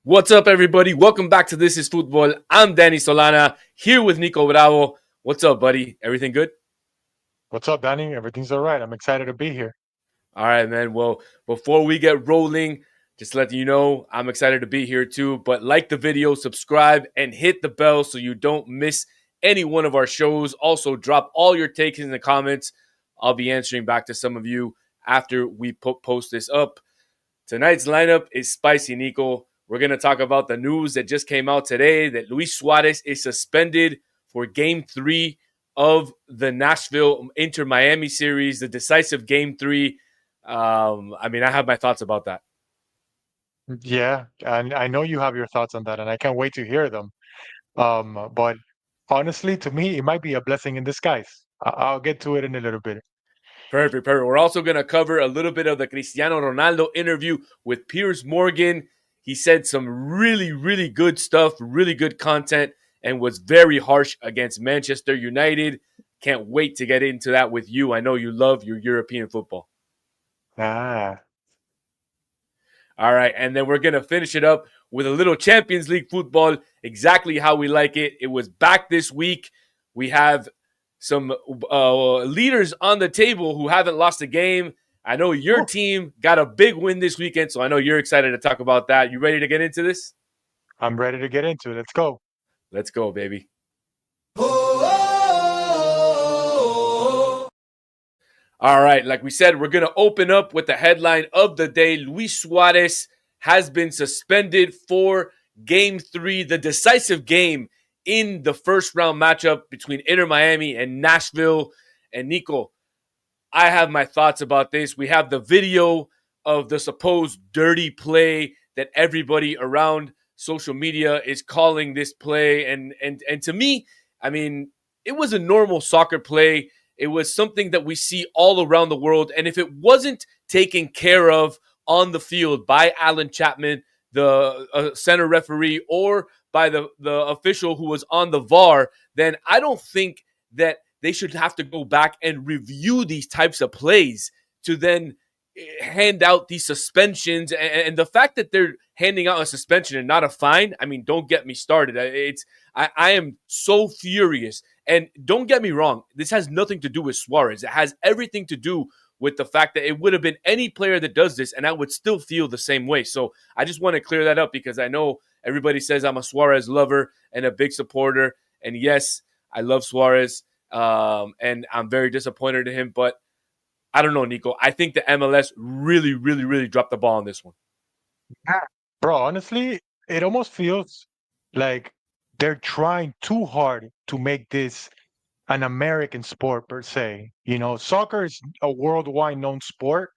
What's up, everybody? Welcome back to This is Futbol. I'm Danny Solana here with Nico Bravo. What's up, buddy? Everything good? What's up, Danny? Everything's all right. I'm excited to be here. All right, man. Well, before we get rolling, just letting you know, I'm excited to be here too. But like the video, subscribe, and hit the bell so you don't miss any one of our shows. Also, drop all your takes in the comments. I'll be answering back to some of you after we post this up. Tonight's lineup is spicy, Nico. We're going to talk about the news that just came out today that Luis Suárez is suspended for game 3 of the Nashville Inter Miami series, the decisive game 3. I have my thoughts about that. Yeah, and I know you have your thoughts on that, and I can't wait to hear them. But honestly, to me, it might be a blessing in disguise. I'll get to it in a little bit. Perfect. We're also going to cover a little bit of the Cristiano Ronaldo interview with Piers Morgan. He said some really, really good stuff, really good content, and was very harsh against Manchester United. Can't wait to get into that with you. I know you love your European football. Ah, All right, and then we're going to finish it up with a little Champions League football, exactly how we like it. It was back this week. We have some leaders on the table who haven't lost a game. I know your whew, team got a big win this weekend, so I know you're excited to talk about that. You ready to get into this? I'm ready to get into it. Let's go. Let's go, baby. All right, like we said, we're going to open up with the headline of the day. Luis Suarez has been suspended for game 3, the decisive game in the first round matchup between Inter Miami and Nashville. And Nico, I have my thoughts about this. We have the video of the supposed dirty play that everybody around social media is calling this play. And to me, I mean, it was a normal soccer play. It was something that we see all around the world. And if it wasn't taken care of on the field by Alan Chapman, the center referee, or by the official who was on the VAR, then I don't think that they should have to go back and review these types of plays to then hand out these suspensions. And the fact that they're handing out a suspension and not a fine, I mean, don't get me started. I am so furious. And don't get me wrong, this has nothing to do with Suarez. It has everything to do with the fact that it would have been any player that does this, and I would still feel the same way. So I just want to clear that up because I know everybody says I'm a Suarez lover and a big supporter. And yes, I love Suarez, and I'm very disappointed in him. But I don't know, Nico. I think the MLS really, really, really dropped the ball on this one. Ah, bro, honestly, it almost feels like they're trying too hard to make this an American sport per se. You know, soccer is a worldwide known sport.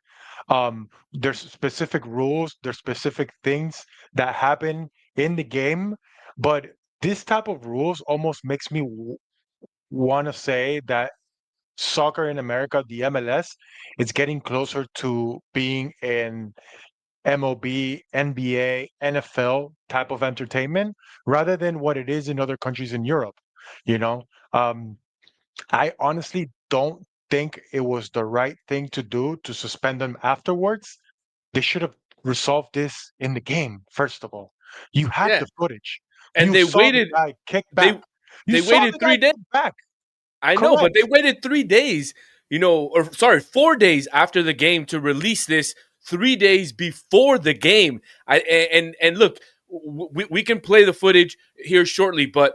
There's specific rules, there's specific things that happen in the game, but this type of rules almost makes me want to say that soccer in America, the MLS, is getting closer to being an MLB, NBA, NFL type of entertainment rather than what it is in other countries in Europe. You know, um, I honestly don't think it was the right thing to do to suspend them afterwards. They should have resolved this in the game, first of all. You had Yeah, the footage. and You they saw the waited. guy kick back. They You they saw waited the guy 3 days. kick back. I know, but they Correct. waited 3 days. Or sorry, 4 days after the game to release this. 3 days before the game. And look, we can play the footage here shortly, but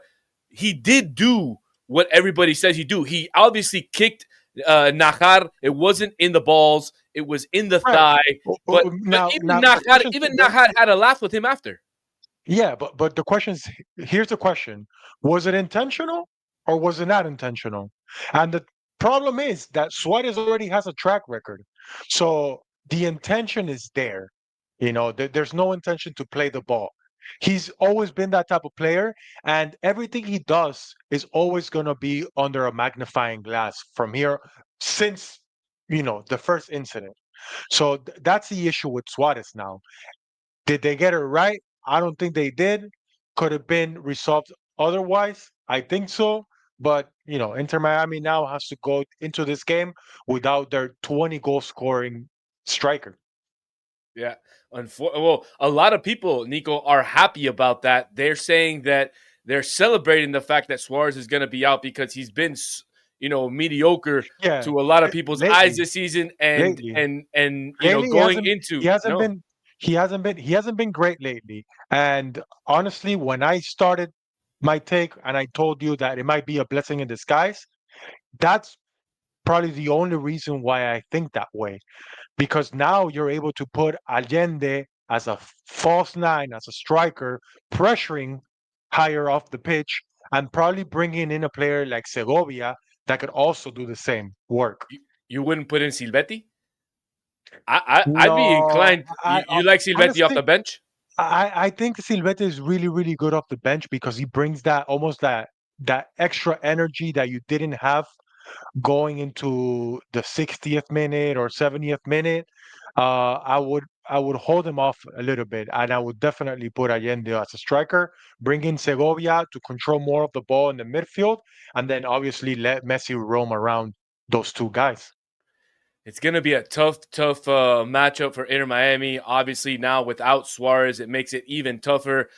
he did do what everybody says he do. He obviously kicked Najar. It wasn't in the balls. It was in the Right. thigh. But Now the question Even then, Najar had a laugh with him after. yeah, but the question is, here's the question: was it intentional or was it not intentional? And the problem is that Suarez already has a track record, so the intention is there. You know, there's no intention to play the ball. He's always been that type of player, and everything he does is always going to be under a magnifying glass from here since the first incident. So that's the issue with Suarez now. Did they get it right? I don't think they did. Could have been resolved otherwise. I think so. But, Inter Miami now has to go into this game without their 20 goal scoring striker. Yeah. Well, a lot of people, Nico, are happy about that. They're saying that they're celebrating the fact that Suarez is going to be out because he's been, mediocre Yeah, to a lot of people's eyes lately, this season, and lately, and and lately going into he hasn't no. been he hasn't been great lately. And honestly, when I started my take and I told you that it might be a blessing in disguise, that's probably the only reason why I think that way. Because now you're able to put Allende as a false nine, as a striker, pressuring higher off the pitch, and probably bringing in a player like Segovia that could also do the same work. You wouldn't put in Silvetti. I'd be No, inclined. You like Silvetti off honestly, the bench? I think Silvete is really, really good off the bench because he brings that almost that extra energy that you didn't have going into the 60th minute or 70th minute. I would hold him off a little bit, and I would definitely put Allende as a striker, bring in Segovia to control more of the ball in the midfield, and then obviously let Messi roam around those two guys. It's going to be a tough matchup for Inter Miami. Obviously, now without Suarez, it makes it even tougher.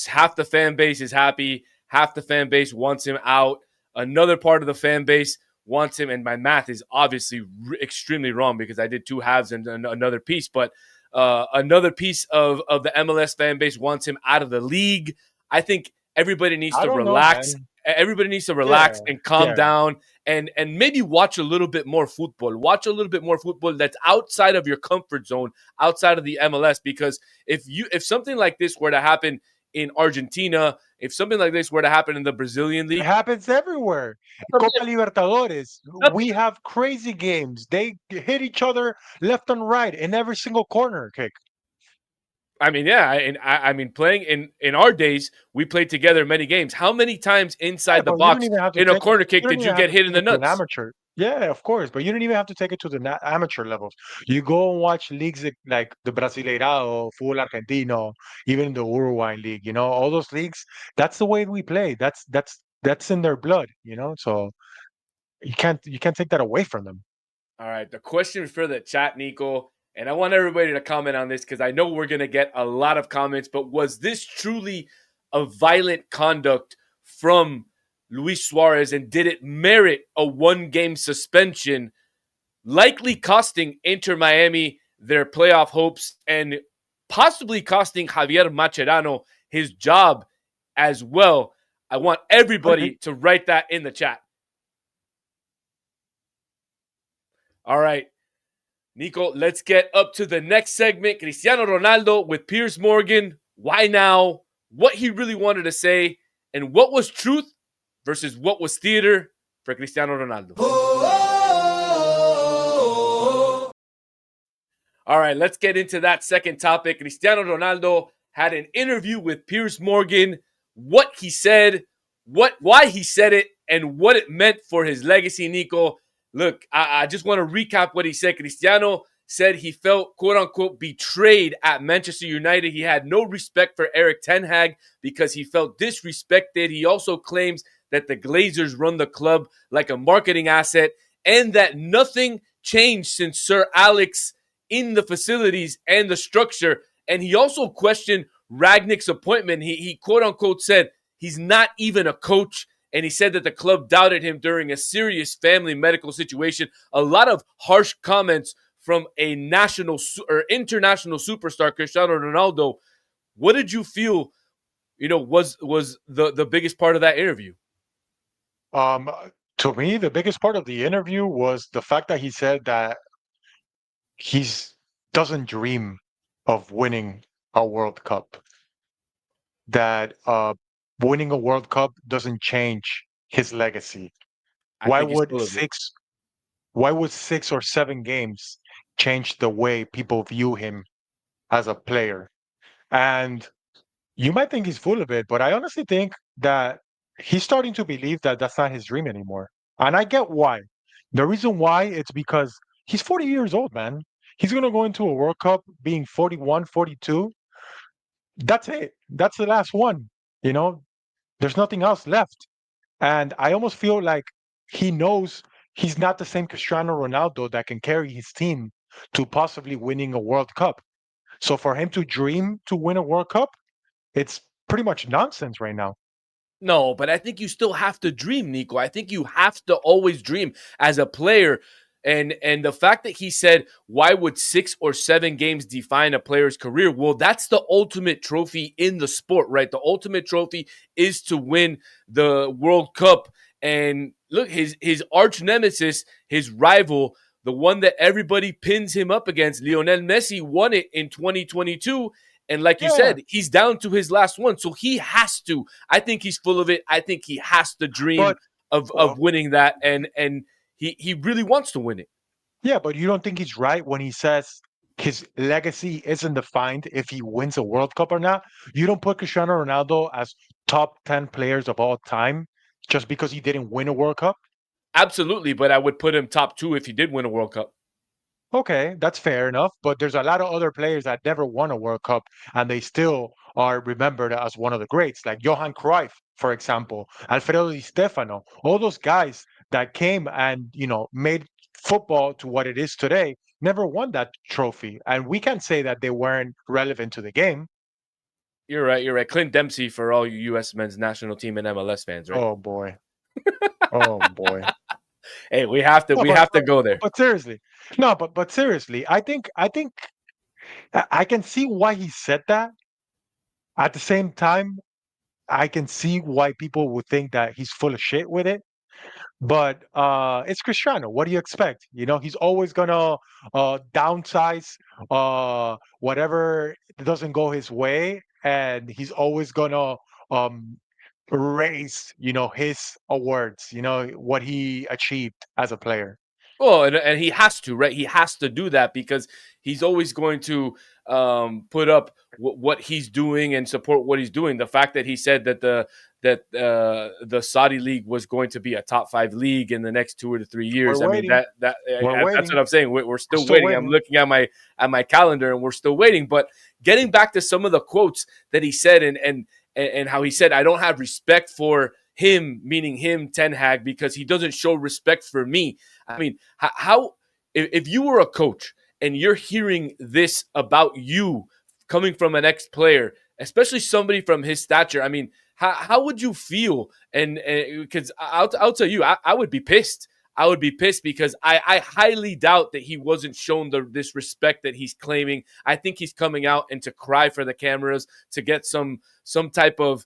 Half the fan base is happy, half the fan base wants him out. Another part of the fan base wants him, and my math is obviously extremely wrong because I did two halves and another piece, but another piece of the MLS fan base wants him out of the league. I think everybody needs I to don't know, relax. man. Everybody needs to Yeah, relax and calm yeah. down and maybe watch a little bit more football. Watch a little bit more football that's outside of your comfort zone, outside of the MLS. Because if something like this were to happen in Argentina, if something like this were to happen in the Brazilian It league, happens everywhere. Copa Libertadores, we have crazy games. They hit each other left and right in every single corner kick. I mean, yeah, and I mean, playing in our days, we played together many games. How many times Yeah, inside the but you don't box even have to in a take corner you kick don't did even you have get to hit in take the it to an nuts? amateur. Yeah, of course, but you don't even have to take it to the amateur levels. You go and watch leagues like the Brasileirao, Fútbol Argentino, even the Uruguay league. You know, all those leagues. That's the way we play. That's in their blood. You know, so you can't take that away from them. All right, the question for the chat, Nico, and I want everybody to comment on this because I know we're going to get a lot of comments. But was this truly a violent conduct from Luis Suarez, and did it merit a one-game suspension, likely costing Inter Miami their playoff hopes and possibly costing Javier Mascherano his job as well? I want Could be. everybody to write that in the chat. All right. Nico, let's get up to the next segment. Cristiano Ronaldo with Piers Morgan. Why now? What he really wanted to say, and what was truth versus what was theater for Cristiano Ronaldo. All right, let's get into that second topic. Cristiano Ronaldo had an interview with Piers Morgan. What he said, why he said it, and what it meant for his legacy, Nico. Look, I just want to recap what he said. Cristiano said he felt, quote unquote, betrayed at Manchester United. He had no respect for Eric Ten Hag because he felt disrespected. He also claims that the Glazers run the club like a marketing asset and that nothing changed since Sir Alex in the facilities and the structure. And he also questioned Ragnick's appointment. He quote unquote said he's not even a coach. And he said that the club doubted him during a serious family medical situation. A lot of harsh comments from a national or international superstar, Cristiano Ronaldo. What did you feel, was the biggest part of that interview? Um, to me, the biggest part of the interview was the fact that he said that he's doesn't dream of winning a World Cup. That winning a World Cup doesn't change his legacy. I Why think he's would full of it. why would 6 or 7 games change the way people view him as a player? And you might think he's full of it, but I honestly think that he's starting to believe that that's not his dream anymore. And I get why. The reason why it's because he's 40 years old, man. He's going to go into a World Cup being 41, 42. That's it. That's the last one. You know, there's nothing else left. And I almost feel like he knows he's not the same Cristiano Ronaldo that can carry his team to possibly winning a World Cup. So for him to dream to win a World Cup, it's pretty much nonsense right now. No, but I think you still have to dream, Nico. I think you have to always dream as a player. And the fact that he said, why would 6 or 7 games define a player's career? Well, that's the ultimate trophy in the sport, right? The ultimate trophy is to win the World Cup. And look, his arch nemesis, his rival, the one that everybody pins him up against, Lionel Messi, won it in 2022. And like you Yeah, said, he's down to his last one. So he has to. I think he's full of it. I think he has to dream but of well, winning that. And he really wants to win it. yeah, but you don't think he's right when he says his legacy isn't defined if he wins a World Cup or not? You don't put Cristiano Ronaldo as top 10 players of all time just because he didn't win a World Cup? Absolutely, but I would put him top two if he did win a World Cup. Okay, that's fair enough. But there's a lot of other players that never won a World Cup and they still are remembered as one of the greats, like Johan Cruyff, for example, Alfredo Di Stefano, all those guys that came and, made football to what it is today, never won that trophy. And we can't say that they weren't relevant to the game. You're right. You're right. Clint Dempsey for all you U.S. men's national team and MLS fans, right? Oh boy. Oh boy. Hey, we have to. No, We but have to but, go there. but seriously. No, but seriously, I think I can see why he said that. At the same time, I can see why people would think that he's full of shit with it. But it's Cristiano. What do you expect? He's always gonna downsize whatever doesn't go his way, and he's always gonna um, raise, his awards. What he achieved as a player. Well, and he has to, right? He has to do that because he's always going to put up what he's doing and support what he's doing. The fact that he said that the Saudi league was going to be a top 5 league in the next 2 or 3 years. We're I mean waiting. We're that's what waiting. I'm saying. We're We're still still waiting. I'm waiting. looking at my calendar and we're still waiting. But getting back to some of the quotes that he said and how he said, I don't have respect for him, meaning him, Ten Hag, because he doesn't show respect for me. I mean, how if you were a coach and you're hearing this about you coming from an ex-player, especially somebody from his stature, I mean, how would you feel? And because I'll tell you, I would be pissed. I would be pissed because I highly doubt that he wasn't shown this respect that he's claiming. I think he's coming out and to cry for the cameras to get some type of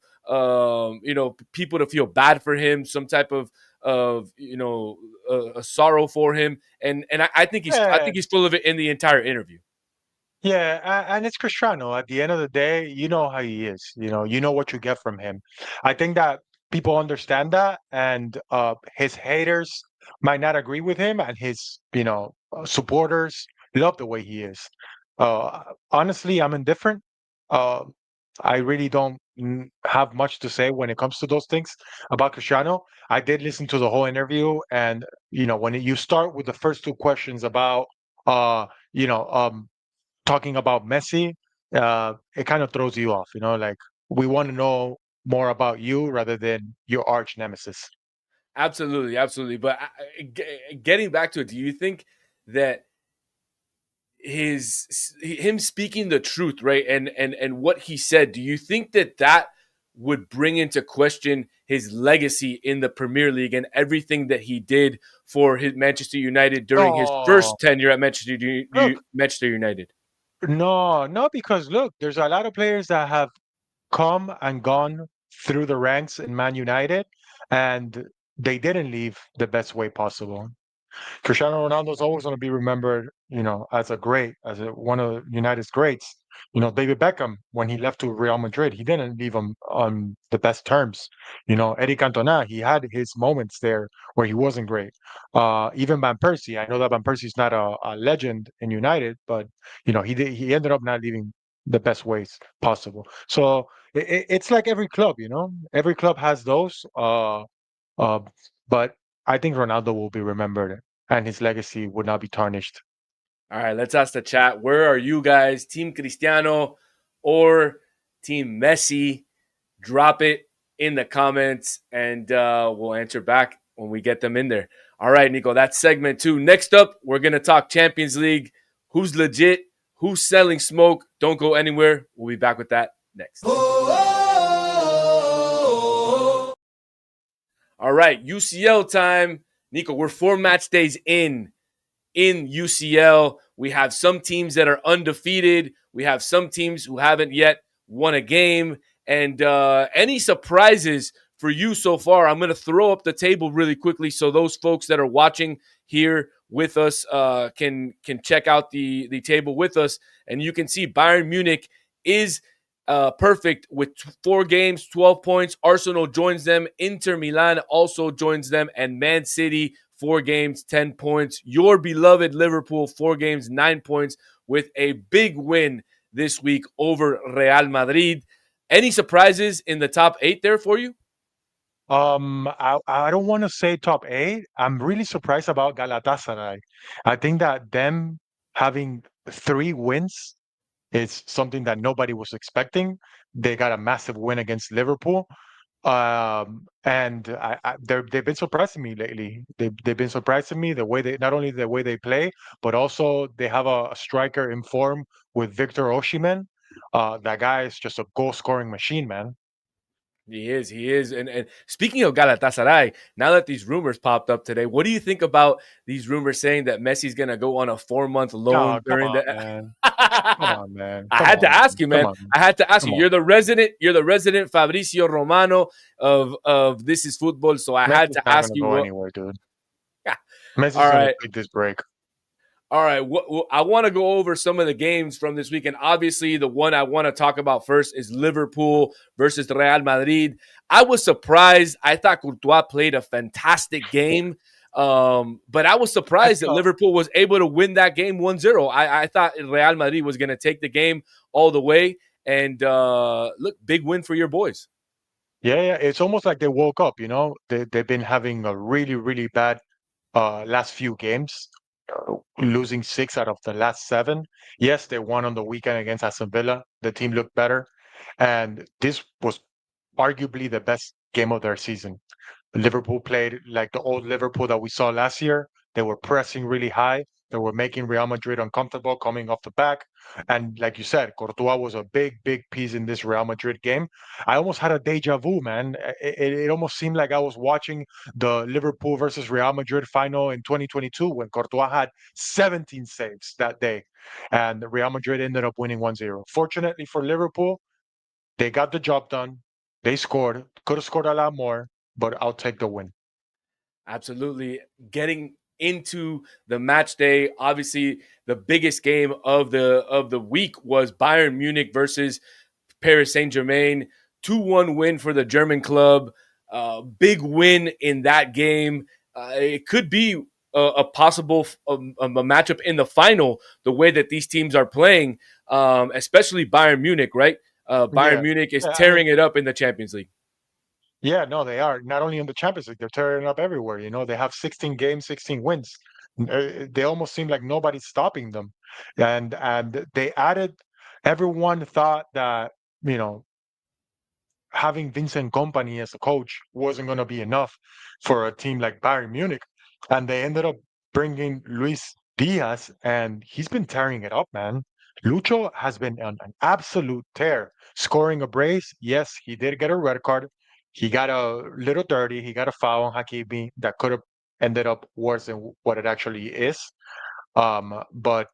people to feel bad for him, some type of a sorrow for him, and I think Yeah, he's full of it in the entire interview. yeah, and it's Cristiano. At the end of the day, you know how he is. You know what you get from him. I think that people understand that, and his haters might not agree with him, and his supporters love the way he is. Honestly, I'm indifferent. Uh, I really don't have much to say when it comes to those things about Cristiano. I did listen to the whole interview, and when you start with the first two questions about uh, you know, um talking about Messi, it kind of throws you off, like we want to know more about you rather than your arch nemesis. Absolutely, absolutely. But getting back to it, do you think that him speaking the truth, right, and what he said, do you think that would bring into question his legacy in the Premier League and everything that he did for his Manchester United during his No, first tenure at look, Manchester United? no, because look, there's a lot of players that have come and gone through the ranks in Man United, and they didn't leave the best way possible. Cristiano Ronaldo is always going to be remembered, as a great, one of United's greats. David Beckham, when he left to Real Madrid, he didn't leave him on the best terms. Eddie Cantona, he had his moments there where he wasn't great. Even Van Persie, I know that Van Persie's not a legend in United, but he ended up not leaving the best ways possible. So it's like every club, every club has those. Uh, but I think Ronaldo will be remembered and his legacy would not be tarnished. All right, let's ask the chat. Where are you guys? Team Cristiano or Team Messi? Drop it in the comments and we'll answer back when we get them in there. All right, Nico, that's segment 2. Next up, we're going to talk Champions League. Who's legit? Who's selling smoke? Don't go anywhere. We'll be back with that next. All right, UCL time. Nico, we're 4 match days in UCL. We have some teams that are undefeated. We have some teams who haven't yet won a game. And any surprises for you so far? I'm going to throw up the table really quickly so those folks that are watching here with us can check out the table with us. And you can see Bayern Munich is perfect with 4 games, 12 points. Arsenal joins them. Inter Milan also joins them. And Man City, 4 games, 10 points. Your beloved Liverpool, 4 games, 9 points with a big win this week over Real Madrid. Any surprises in the top 8 there for you? I don't want to say top 8. I'm really surprised about Galatasaray. I think that them having 3 wins is something that nobody was expecting. They got a massive win against Liverpool. And they've been surprising me lately. They've been surprising me the way they not only the way they play, but also they have a striker in form with Victor Osimhen. That guy is just a goal scoring machine, man. He is. He is. And speaking of Galatasaray, now that these rumors popped up today, what do you think about these rumors saying that Messi's going to go on a 4-month loan Oh, come during on, the man. Come I on, man. Come had to on. ask you, Come man. on. I had to ask Come you. on. You're the resident Fabricio Romano of This Is Football, so I had Messi's to not ask gonna you go what. anywhere, dude. All Messi's gonna right. take this break. All right. I want to go over some of the games from this weekend. Obviously, the one I want to talk about first is Liverpool versus Real Madrid. I was surprised. I thought Courtois played a fantastic game. But I was I surprised that thought, Liverpool was able to win that game 1-0. I thought Real Madrid was going to take the game all the way. And look, big win for your boys. yeah, it's almost like they woke up, you know. They've been having a really, really bad last few games, losing 6 out of the last 7. Yes, they won on the weekend against Aston Villa. The team looked better, and this was arguably the best game of their season. Liverpool played like the old Liverpool that we saw last year. They were pressing really high. They were making Real Madrid uncomfortable coming off the back. And like you said, Courtois was a big, big piece in this Real Madrid game. I almost had a deja vu, man. It almost seemed like I was watching the Liverpool versus Real Madrid final in 2022 when Courtois had 17 saves that day. And Real Madrid ended up winning 1-0. Fortunately for Liverpool, they got the job done. They scored. Could have scored a lot more, but I'll take the win. Absolutely. Getting into the match day, obviously the biggest game of the week was Bayern Munich versus Paris Saint-Germain. 2-1 win for the German club. Big win in that game. It could be a possible a matchup in the final, the way that these teams are playing, especially Bayern Munich, right? Bayern Yeah, Munich is yeah. I mean, tearing it up in the Champions League. yeah. No, they are not only in the Champions League; they're tearing it up everywhere. You know, they have 16 games, 16 wins. They almost seem like nobody's stopping them, and they added. Everyone thought that you know having Vincent Company as a coach wasn't going to be enough for a team like Bayern Munich, and they ended up bringing Luis Diaz, and he's been tearing it up, man. Lucho has been on an absolute tear, scoring a brace. Yes, he did get a red card. He got a little dirty. He got a foul on Hakimi that could have ended up worse than what it actually is. But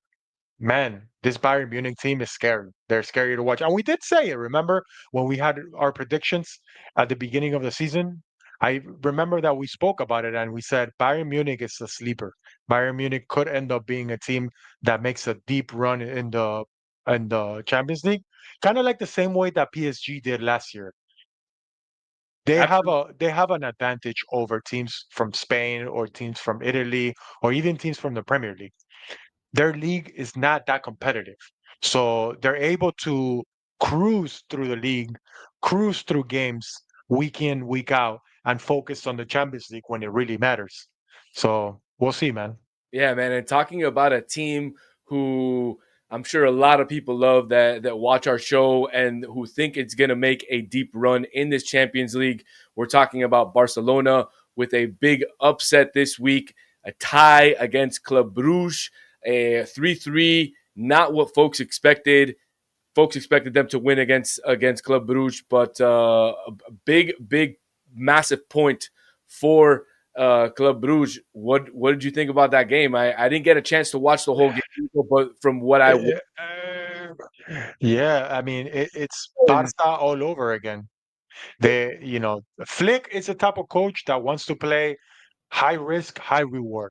man, this Bayern Munich team is scary. They're scary to watch. And we did say it, remember, when we had our predictions at the beginning of the season? I remember that we spoke about it and we said Bayern Munich is a sleeper. Bayern Munich could end up being a team that makes a deep run in the Champions League, kind of like the same way that PSG did last year. Absolutely. They have an advantage over teams from Spain or teams from Italy or even teams from the Premier League. Their league is not that competitive. So they're able to cruise through the league, cruise through games week in, week out, and focus on the Champions League when it really matters. So we'll see, man. Yeah, man. And talking about a team who I'm sure a lot of people love that watch our show and who think it's going to make a deep run in this Champions League. We're talking about Barcelona with a big upset this week, a tie against Club Brugge, a 3-3 not what folks expected. Folks expected them to win against Club Brugge, but a big, massive point for Club Brugge. What did you think about that game? I didn't get a chance to watch the whole game, but from what I watched, Yeah, I mean it's Barca all over again. Flick is the type of coach that wants to play high risk, high reward.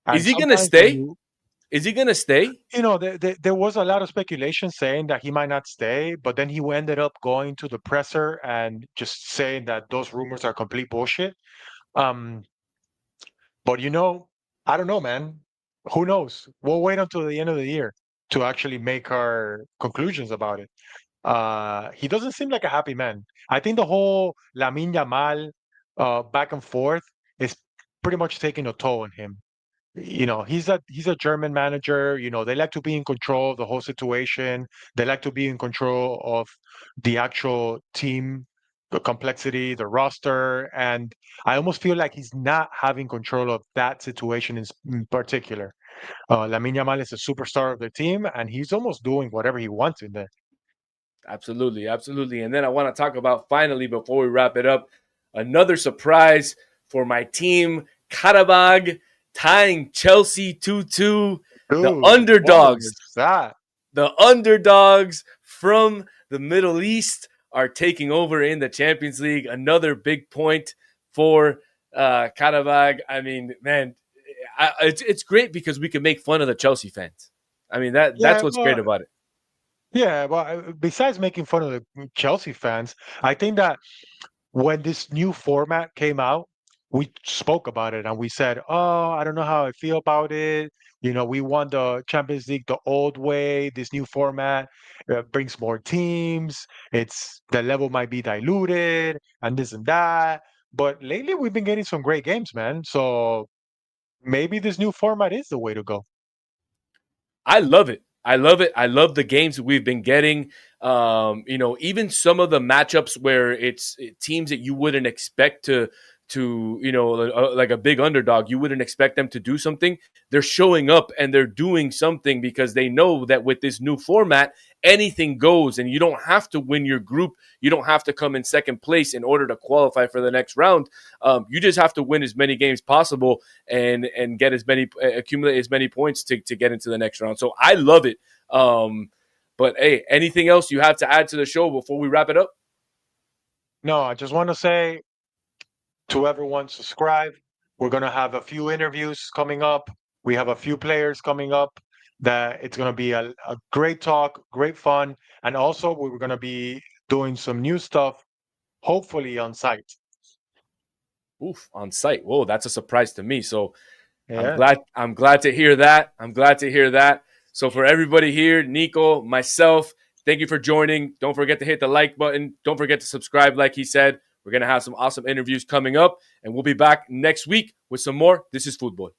is And he gonna sometimes when stay? Is he gonna stay? there was a lot of speculation saying that he might not stay, but then he ended up going to the presser and just saying that those rumors are complete bullshit. Um, but I don't know, man. Who knows? We'll wait until the end of the year to actually make our conclusions about it. He doesn't seem like a happy man. I think the whole Lamine Yamal back and forth is pretty much taking a toll on him. He's a German manager. They like to be in control of the whole situation. They like to be in control of the actual team, the complexity, the roster, and I almost feel like he's not having control of that situation in particular. Lamine Yamal is a superstar of the team, and he's almost doing whatever he wants in there. Absolutely, absolutely. And then I want to talk about finally before we wrap it up, another surprise for my team, Karabag tying Chelsea 2-2. The Dude, what underdogs, was that? the underdogs from the Middle East are taking over in the Champions League. Another big point for Karabag. I mean, man, it's great because we can make fun of the Chelsea fans. I mean, that's Yeah, what's great about it. besides making fun of the Chelsea fans, I think that when this new format came out, we spoke about it and we said, "Oh, I don't know how I feel about it. We won the Champions League the old way. This new format brings more teams. The level might be diluted and this and that." But lately, we've been getting some great games, man. So maybe this new format is the way to go. I love it. I love it. I love the games that we've been getting. Even some of the matchups where it's teams that you wouldn't expect to like a big underdog, you wouldn't expect them to do something. They're showing up and they're doing something because they know that with this new format, anything goes, and you don't have to win your group. You don't have to come in second place in order to qualify for the next round. You just have to win as many games possible and get as many accumulate as many points to get into the next round. So I love it. But hey, anything else you have to add to the show before we wrap it up? No, I just want to say to everyone, subscribe. We're going to have a few interviews coming up. We have a few players coming up that it's going to be a great talk, great fun. And also, we're going to be doing some new stuff, hopefully on site. Oof, on site. Whoa, that's a surprise to me. So I'm Yeah. glad. I'm glad to hear that. I'm glad to hear that. So for everybody here, Nico, myself, thank you for joining. Don't forget to hit the like button. Don't forget to subscribe. Like he said, we're gonna have some awesome interviews coming up, and we'll be back next week with some more. This is Futbol.